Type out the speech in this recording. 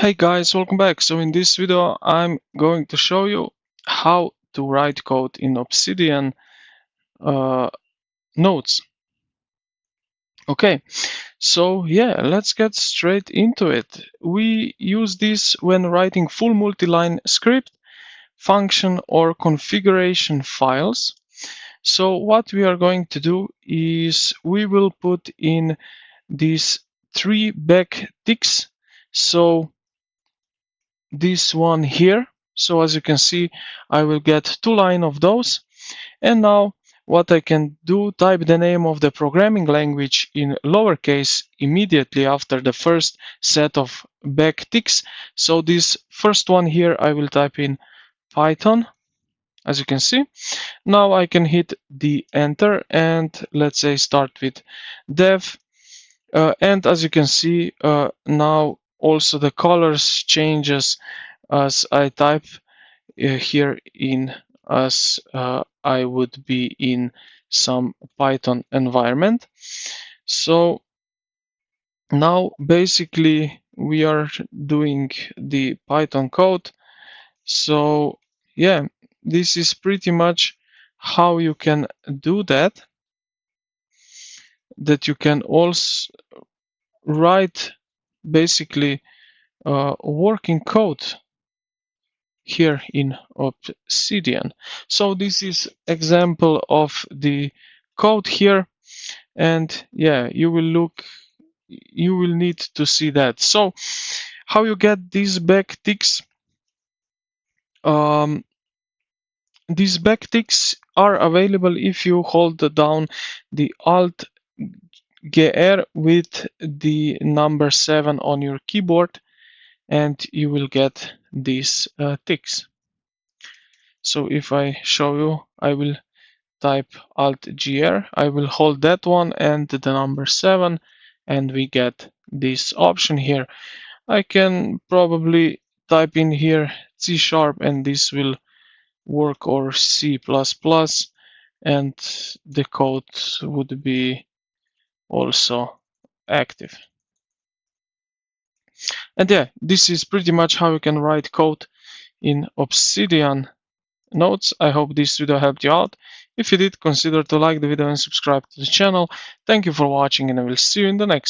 Hey guys, welcome back. So in this video I'm going to show you how to write code in Obsidian nodes. Okay, so yeah, let's get straight into it. We use this when writing full multi-line script, function or configuration files. So what we are going to do is we will put in these 3 backticks. So this one here. So as you can see, I will get 2 lines of those. And now what I can do, type the name of the programming language in lowercase immediately after the first set of backticks. So this first one here, I will type in Python, as you can see. Now I can hit the enter and let's say start with dev. And as you can see, now also the colors changes as I type here in as I would be in some Python environment. So now basically we are doing the Python code. So yeah, this is pretty much how you can do that you can also write basically working code here in Obsidian. So this is example of the code here, and yeah, you will need to see that. So how you get these backticks? These backticks are available if you hold down the Alt GR with the number 7 on your keyboard, and you will get these ticks. So if I show you, I will type Alt GR, I will hold that one and the number 7, and we get this option here. I can probably type in here C# and this will work, or C++, and the code would be also active. And yeah, this is pretty much how you can write code in Obsidian notes. I hope this video helped you out. If you did, consider to like the video and subscribe to the channel. Thank you for watching, and I will see you in the next